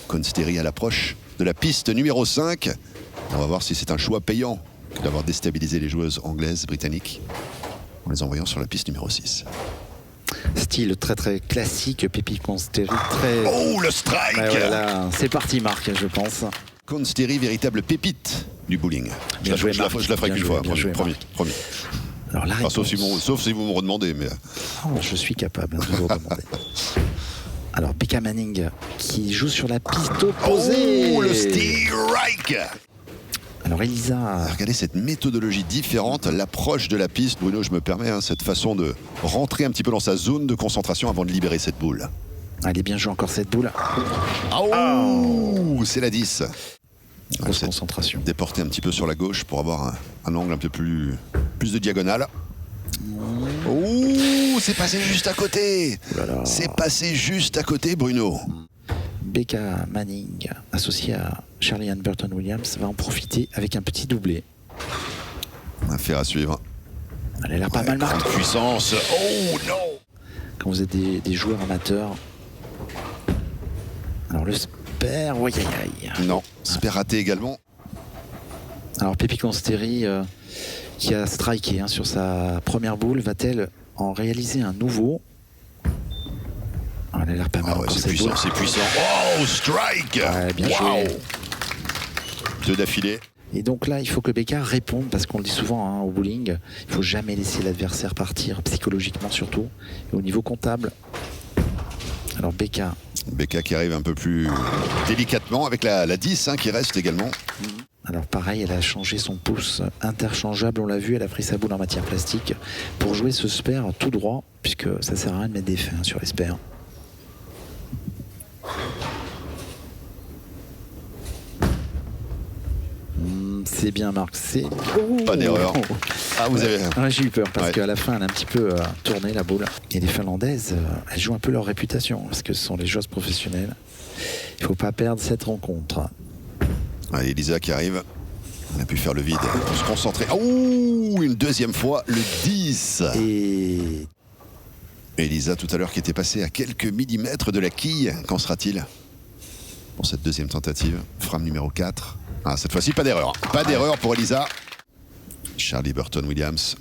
Consteri à l'approche de la piste numéro 5. On va voir si c'est un choix payant que d'avoir déstabilisé les joueuses anglaises, britanniques, en les envoyant sur la piste numéro 6. Style très très classique, Péppi Consteri, très... Oh, le strike! Ouais, voilà, c'est parti Marc, je pense. Consteri, véritable pépite du bowling. Bien joué, Marc. Je la ferai qu'une fois, promis. Alors la réponse... sauf si vous me redemandez, mais... Oh, je suis capable de vous demander. Alors Becca Manning qui joue sur la piste opposée. Oh, le strike! Alors Elisa... Regardez cette méthodologie différente, l'approche de la piste. Bruno, je me permets, cette façon de rentrer un petit peu dans sa zone de concentration avant de libérer cette boule. Allez, bien joué encore cette boule. Oh, c'est la 10. Grosse concentration. Déporter un petit peu sur la gauche pour avoir un angle un peu plus de diagonale. Oh, c'est passé juste à côté. C'est passé juste à côté, Bruno. Becca Manning, associée à Charlie Ann Burton Williams, va en profiter avec un petit doublé. Affaire à suivre. Elle a l'air pas mal marquée. Puissance. Oh non. Quand vous êtes des joueurs amateurs. Alors le spare, aïe. Non, spare raté également. Alors Péppi Consteri, qui a striké sur sa première boule, va-t-elle en réaliser un nouveau? Elle a l'air pas mal. C'est puissant. Oh, strike! Ouais, bien joué. Deux d'affilée. Et donc là, il faut que Becca réponde, parce qu'on le dit souvent au bowling, il ne faut jamais laisser l'adversaire partir, psychologiquement surtout, et au niveau comptable. Alors Becca qui arrive un peu plus délicatement avec la 10 qui reste également. Alors pareil, elle a changé son pouce interchangeable, on l'a vu, elle a pris sa boule en matière plastique pour jouer ce spare tout droit, puisque ça sert à rien de mettre des fins sur les spares. C'est bien Marc, c'est... Pas d'erreur. Ah, vous avez... J'ai eu peur parce qu'à la fin elle a un petit peu tourné la boule. Et les Finlandaises, elles jouent un peu leur réputation parce que ce sont les joueuses professionnelles. Il ne faut pas perdre cette rencontre. Allez, Elisa qui arrive. On a pu faire le vide pour se concentrer. Oh, une deuxième fois, le 10. Et Elisa tout à l'heure qui était passée à quelques millimètres de la quille. Qu'en sera-t-il pour cette deuxième tentative? Frame numéro 4. Ah, cette fois-ci, pas d'erreur. Pas d'erreur pour Elisa. Charlie Burton Williams.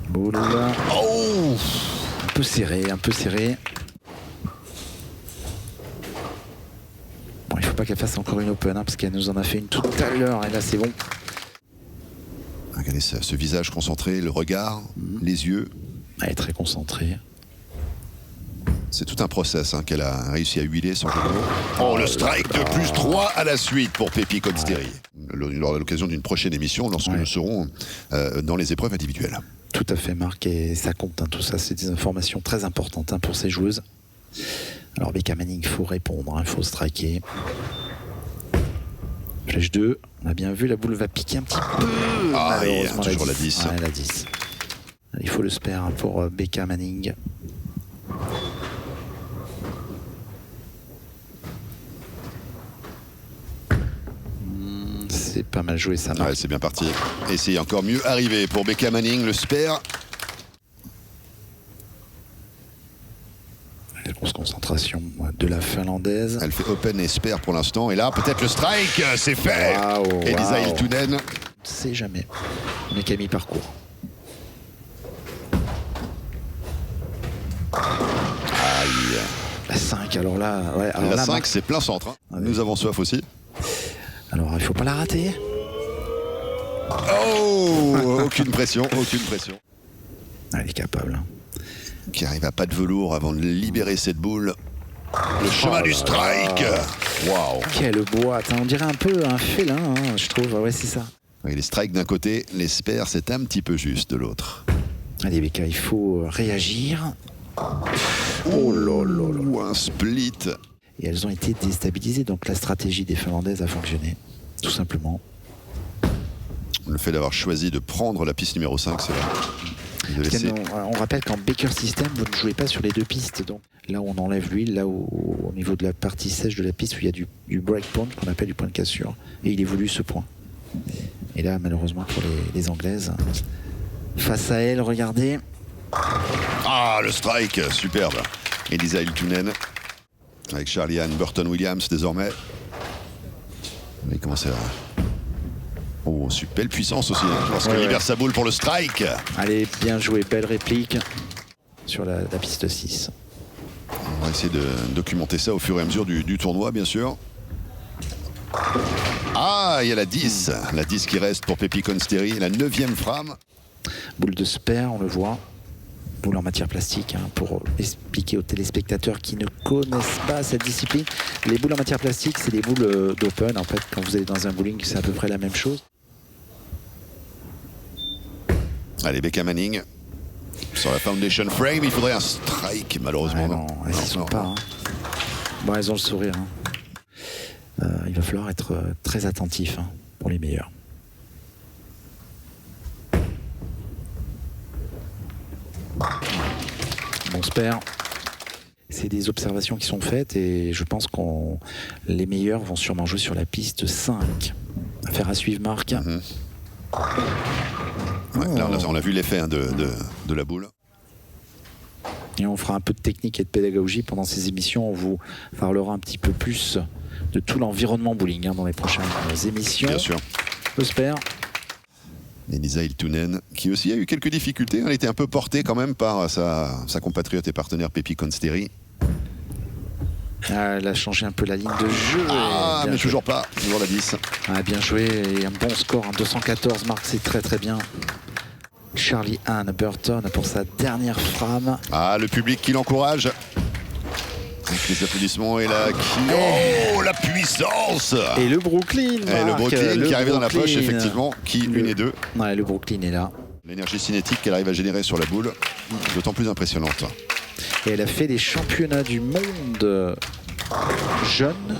Boule. Oh, un peu serré. Bon, il faut pas qu'elle fasse encore une open, parce qu'elle nous en a fait une tout à l'heure, et là c'est bon. Regardez ce visage concentré, le regard, les yeux. Elle est très concentrée. C'est tout un process qu'elle a réussi à huiler son jeu de mots. Oh, le strike de plus 3 à la suite pour Péppi Consteri. Lors de l'occasion d'une prochaine émission, lorsque nous serons dans les épreuves individuelles. Tout à fait, Marc, et ça compte, tout ça, c'est des informations très importantes pour ces joueuses. Alors, Becca Manning, il faut répondre, il faut striker. Flèche 2, on a bien vu, la boule va piquer un petit peu. Malheureusement, toujours la 10. La 10. Il faut le spare pour Becca Manning. C'est pas mal joué ça, Marc. Ouais, c'est bien parti. Et c'est encore mieux arrivé pour Becca Manning, le spare. La grosse concentration de la Finlandaise. Elle fait open et spare pour l'instant. Et là, peut-être le strike, c'est fait. Elisa Hiltunen. C'est jamais. On est qu'à mi-parcours. Aïe. La 5, alors là... la 5, c'est plein centre. Nous avons soif aussi. Alors, il ne faut pas la rater. Oh, aucune pression. Elle est capable. Qui arrive à pas de velours avant de libérer cette boule. Le chemin du strike. Waouh. Quelle boîte. On dirait un peu un félin, je trouve. Ouais, c'est ça. Les strikes d'un côté, les spares, c'est un petit peu juste de l'autre. Allez, Becca, il faut réagir. Oh là là là. Un split. Et elles ont été déstabilisées, donc la stratégie des Finlandaises a fonctionné, tout simplement. Le fait d'avoir choisi de prendre la piste numéro 5, c'est là. On rappelle qu'en Baker System, vous ne jouez pas sur les deux pistes. Donc là où on enlève l'huile, là où, au niveau de la partie sèche de la piste, où il y a du breakpoint, qu'on appelle du point de cassure. Et il évolue ce point. Et là, malheureusement, pour les Anglaises, face à elles, regardez. Ah, le strike, superbe. Elisa Hiltunen. Avec Charlie Ann Burton Williams désormais. Il commence à... Oh, super belle puissance aussi, hein, lorsqu'il libère sa boule pour le strike. Allez, bien joué, belle réplique sur la piste 6. On va essayer de documenter ça au fur et à mesure du tournoi, bien sûr. Ah, il y a la 10. La 10 qui reste pour Pepi Consteri, la 9e frame. Boule de Sper, on le voit. Boule en matière plastique, hein, pour expliquer aux téléspectateurs qui ne connaissent pas cette discipline. Les boules en matière plastique, c'est des boules d'open. En fait, quand vous allez dans un bowling, c'est à peu près la même chose. Allez, Becca Manning. Sur la foundation frame, il faudrait un strike, malheureusement. Non, elles n'y sont pas. Hein. Bon, elles ont le sourire. Hein. Il va falloir être très attentif, hein, pour les meilleurs. Bon spare. C'est des observations qui sont faites et je pense que les meilleurs vont sûrement jouer sur la piste 5. Affaire à suivre, Marc. Ouais, là, on a vu l'effet, hein, de la boule. Et on fera un peu de technique et de pédagogie pendant ces émissions. On vous parlera un petit peu plus de tout l'environnement bowling, hein, dans les prochaines émissions. Bien sûr. J'espère. Elisa Hiltunen, qui aussi a eu quelques difficultés. Elle était un peu portée quand même par sa compatriote et partenaire Pepi Consteri. Elle a changé un peu la ligne de jeu. Ah, mais joué. toujours pas. Toujours la 10. Ah, bien joué. Et un bon score, hein, 214. Marc, c'est très très bien. Charlie Ann Burton pour sa dernière frame. Ah, le public qui l'encourage. Avec les applaudissements et la... Oh, la puissance. Et le Brooklyn, Marc, et le Brooklyn qui est arrivé dans la poche, effectivement, qui une et deux. Ouais, le Brooklyn est là. L'énergie cinétique qu'elle arrive à générer sur la boule, d'autant plus impressionnante. Et elle a fait des championnats du monde jeunes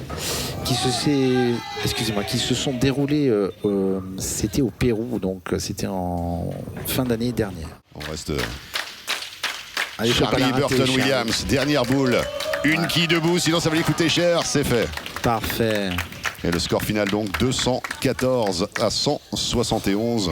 qui se sont déroulés, c'était au Pérou, donc c'était en fin d'année dernière. On reste... Allez, Charlie Burton Williams, dernière boule. Une quille debout, sinon ça va lui coûter cher, c'est fait. Parfait. Et le score final donc 214 à 171.